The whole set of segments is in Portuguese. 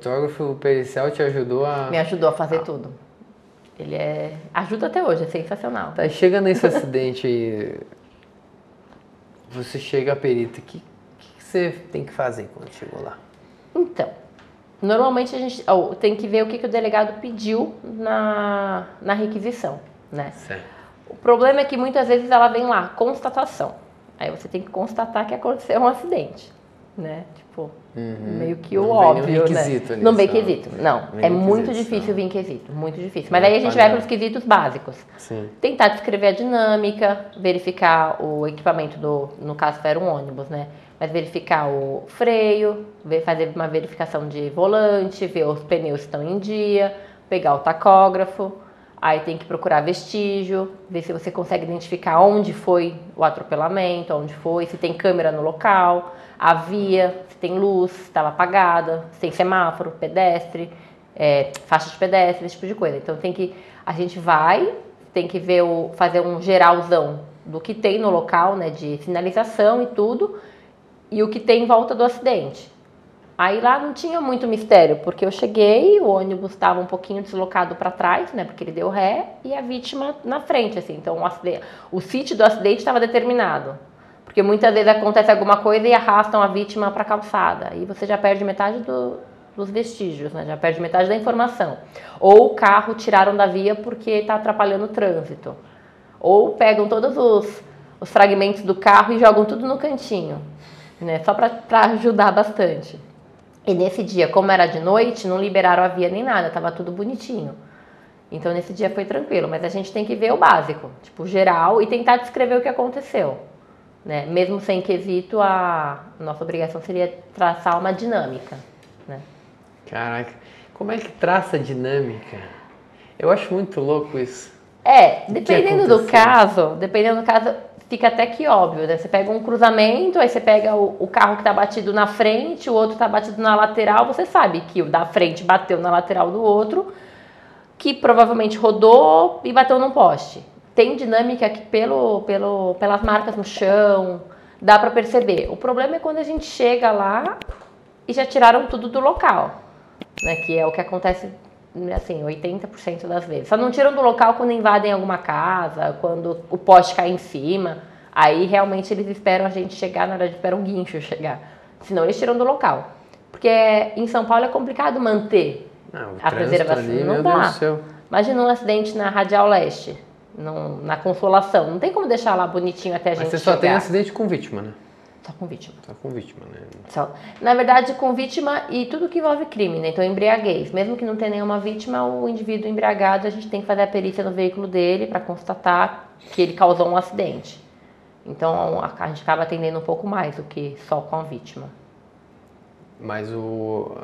fotógrafo pericial te ajudou a... Me ajudou a fazer tudo. Ele ajuda até hoje, é sensacional. Tá, chega nesse acidente aí, você chega a perita, o que você tem que fazer quando chegou lá? Então, normalmente a gente tem que ver o que o delegado pediu na requisição, né? Certo. O problema é que muitas vezes ela vem lá, constatação. Aí você tem que constatar que aconteceu um acidente, né? Tipo, meio que o óbvio, né? Não vem quesito, não. É muito difícil vir quesito, muito difícil. Mas aí a gente vai para os quesitos básicos. Sim. Tentar descrever a dinâmica, verificar o equipamento no caso era um ônibus, né? Mas verificar o freio, fazer uma verificação de volante, ver os pneus se estão em dia, pegar o tacógrafo. Aí tem que procurar vestígio, ver se você consegue identificar onde foi o atropelamento, onde foi, se tem câmera no local, a via, se tem luz, se estava apagada, se tem semáforo, pedestre, faixa de pedestre, esse tipo de coisa. Então a gente tem que ver fazer um geralzão do que tem no local, né, de sinalização e tudo, e o que tem em volta do acidente. Aí lá não tinha muito mistério, porque eu cheguei, o ônibus estava um pouquinho deslocado para trás, né, porque ele deu ré, e a vítima na frente, assim. Então o sítio do acidente estava determinado, porque muitas vezes acontece alguma coisa e arrastam a vítima para a calçada, aí você já perde metade dos vestígios, né, já perde metade da informação. Ou o carro tiraram da via porque está atrapalhando o trânsito, ou pegam todos os fragmentos do carro e jogam tudo no cantinho, né, só para ajudar bastante. E nesse dia, como era de noite, não liberaram a via nem nada, tava tudo bonitinho. Então nesse dia foi tranquilo, mas a gente tem que ver o básico, tipo geral, e tentar descrever o que aconteceu, né? Mesmo sem quesito, a nossa obrigação seria traçar uma dinâmica, né? Caraca, como é que traça a dinâmica? Eu acho muito louco isso. Dependendo do caso, fica até que óbvio, né? Você pega um cruzamento, aí você pega o carro que tá batido na frente, o outro tá batido na lateral, você sabe que o da frente bateu na lateral do outro, que provavelmente rodou e bateu num poste. Tem dinâmica que pelas marcas no chão, dá pra perceber. O problema é quando a gente chega lá e já tiraram tudo do local, né? Que é o que acontece, assim, 80% das vezes. Só não tiram do local quando invadem alguma casa, quando o poste cai em cima. Aí realmente eles esperam a gente chegar, na verdade esperam um guincho chegar. Senão eles tiram do local. Porque em São Paulo é complicado manter a preservação. Ali, não meu dá. Deus do céu. Imagina um acidente na Radial Leste, na Consolação. Não tem como deixar lá bonitinho até a gente chegar. Mas você só tem acidente com vítima, né? Só com vítima. Só com vítima, né? Só. Na verdade, com vítima e tudo que envolve crime, né? Então, embriaguez. Mesmo que não tenha nenhuma vítima, o indivíduo embriagado, a gente tem que fazer a perícia no veículo dele para constatar que ele causou um acidente. Então, a gente acaba atendendo um pouco mais do que só com a vítima. Mas o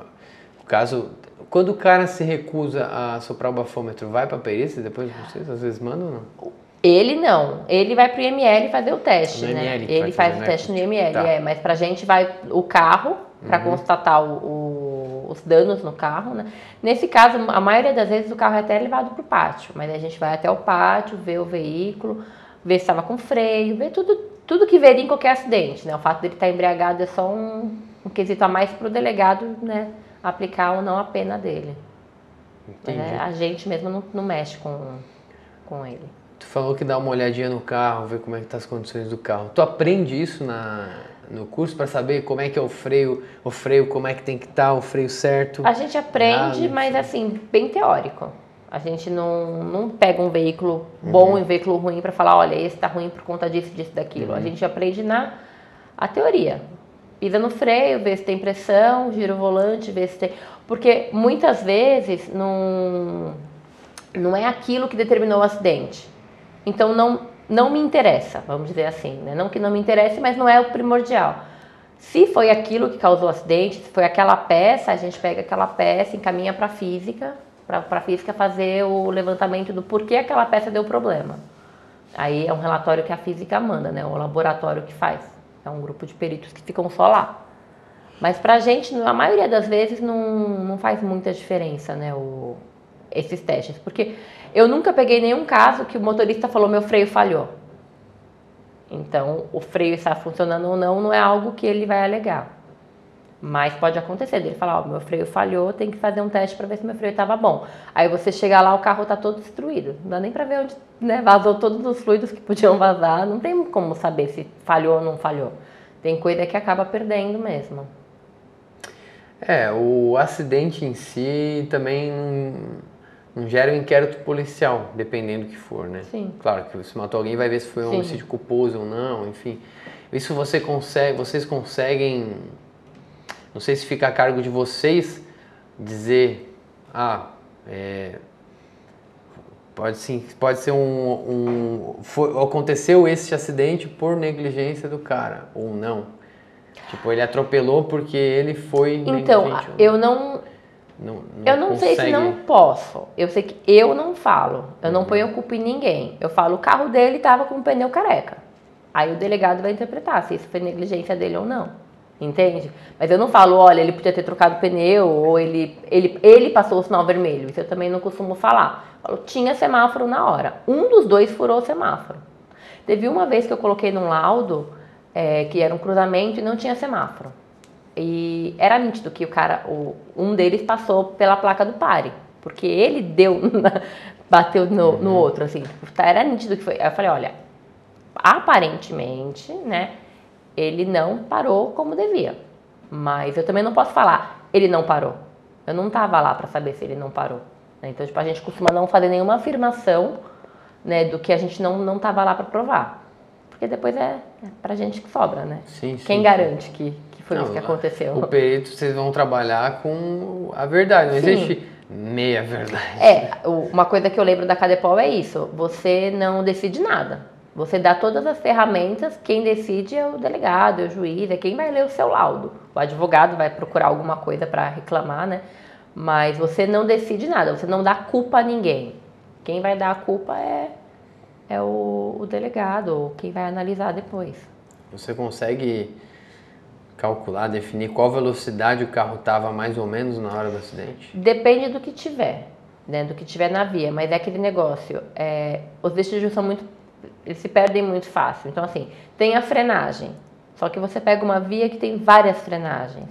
caso... Quando o cara se recusa a soprar o bafômetro, vai para a perícia depois vocês? Às vezes mandam ou não? Ele não, ele vai pro IML fazer o teste, no né? IML Ele faz o teste no IML, tá. mas pra gente vai o carro para constatar os danos no carro, né? Nesse caso, a maioria das vezes o carro é até levado pro pátio, mas a gente vai até o pátio, ver o veículo, ver se estava com freio, ver tudo que veria em qualquer acidente, né? O fato dele estar embriagado é só um quesito a mais pro delegado, né? Aplicar ou não a pena dele. A gente mesmo não mexe com ele. Tu falou que dá uma olhadinha no carro, ver como é que tá as condições do carro. Tu aprende isso no curso para saber como é que é o freio, como é que tem que estar, o freio certo? A gente aprende, mas assim, bem teórico. A gente não pega um veículo bom e um veículo ruim para falar, olha, esse tá ruim por conta disso, daquilo. A gente aprende a teoria. Pisa no freio, vê se tem pressão, gira o volante, vê se tem... Porque muitas vezes não é aquilo que determinou o acidente. Então não me interessa, vamos dizer assim, né? Não que não me interesse, mas não é o primordial. Se foi aquilo que causou o acidente, se foi aquela peça, a gente pega aquela peça e encaminha para a física fazer o levantamento do porquê aquela peça deu problema. Aí é um relatório que a física manda, né? O laboratório que faz. É um grupo de peritos que ficam só lá. Mas pra gente, a maioria das vezes, não faz muita diferença, né? Esses testes. Porque eu nunca peguei nenhum caso que o motorista falou meu freio falhou. Então, o freio está funcionando ou não é algo que ele vai alegar. Mas pode acontecer dele falar, ó, meu freio falhou, tem que fazer um teste para ver se meu freio estava bom. Aí você chega lá, o carro tá todo destruído. Não dá nem para ver onde, né, vazou todos os fluidos que podiam vazar. Não tem como saber se falhou ou não falhou. Tem coisa que acaba perdendo mesmo. O acidente em si também não gera um inquérito policial, dependendo do que for, né? Sim. Claro que se matou alguém, vai ver se foi um homicídio culposo ou não, enfim. Isso vocês conseguem, não sei se fica a cargo de vocês dizer, pode ser aconteceu esse acidente por negligência do cara, ou não. Tipo, ele atropelou porque ele foi negligente. Então, eu não sei se não posso. Eu sei que eu não falo. Eu não ponho a culpa em ninguém. Eu falo, o carro dele estava com o pneu careca. Aí o delegado vai interpretar se isso foi negligência dele ou não. Entende? Mas eu não falo, olha, ele podia ter trocado o pneu ou ele passou o sinal vermelho. Isso eu também não costumo falar. Eu falo, tinha semáforo na hora. Um dos dois furou o semáforo. Teve uma vez que eu coloquei num laudo que era um cruzamento e não tinha semáforo. E era nítido que um deles passou pela placa do pare, porque ele bateu no outro, assim. Era nítido que foi. Aí eu falei, olha, aparentemente, né, ele não parou como devia. Mas eu também não posso falar, ele não parou. Eu não estava lá para saber se ele não parou. Né? Então, tipo, a gente costuma não fazer nenhuma afirmação, né, do que a gente não estava lá para provar. Porque depois é pra gente que sobra, né? Sim, Quem garante que foi isso que aconteceu? O perito, vocês vão trabalhar com a verdade, não existe meia verdade. Uma coisa que eu lembro da Cadepol é isso, você não decide nada. Você dá todas as ferramentas, quem decide é o delegado, é o juiz, é quem vai ler o seu laudo. O advogado vai procurar alguma coisa para reclamar, né? Mas você não decide nada, você não dá culpa a ninguém. Quem vai dar a culpa é o delegado, ou quem vai analisar depois. Você consegue calcular, definir qual velocidade o carro estava mais ou menos na hora do acidente? Depende do que tiver, né? Do que tiver na via, mas é aquele negócio, os vestígios são eles se perdem muito fácil. Então, assim, tem a frenagem, só que você pega uma via que tem várias frenagens.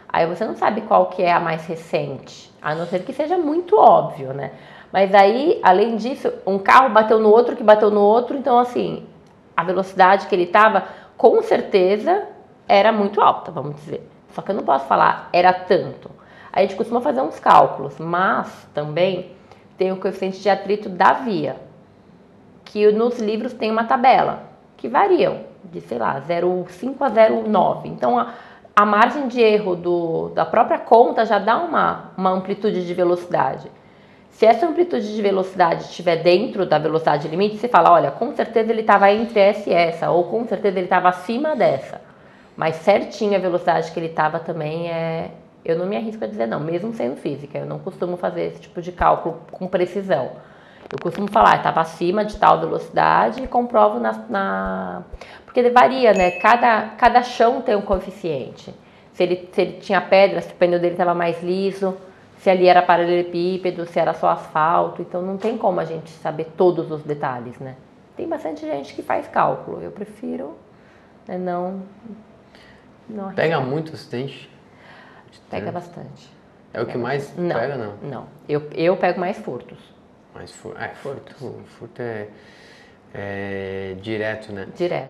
Aí você não sabe qual que é a mais recente, a não ser que seja muito óbvio, né? Mas aí, além disso, um carro bateu no outro que bateu no outro, então assim, a velocidade que ele estava, com certeza, era muito alta, vamos dizer. Só que eu não posso falar, era tanto. A gente costuma fazer uns cálculos, mas também tem o coeficiente de atrito da via, que nos livros tem uma tabela, que variam de, sei lá, 0,5 a 0,9. Então, a margem de erro da própria conta já dá uma amplitude de velocidade. Se essa amplitude de velocidade estiver dentro da velocidade limite, você fala, olha, com certeza ele estava entre essa e essa, ou com certeza ele estava acima dessa. Mas certinho a velocidade que ele estava também eu não me arrisco a dizer não, mesmo sendo física. Eu não costumo fazer esse tipo de cálculo com precisão. Eu costumo falar, estava acima de tal velocidade e comprovo porque varia, né? Cada chão tem um coeficiente. Se ele tinha pedra, se o pneu dele estava mais liso, se ali era paralelepípedo, se era só asfalto. Então não tem como a gente saber todos os detalhes, né? Tem bastante gente que faz cálculo. Eu prefiro, né, não Pega muito acidente? Pega bastante. É o que mais pega, não? Não. Eu pego mais furtos. Mas furto é direto, né? Direto.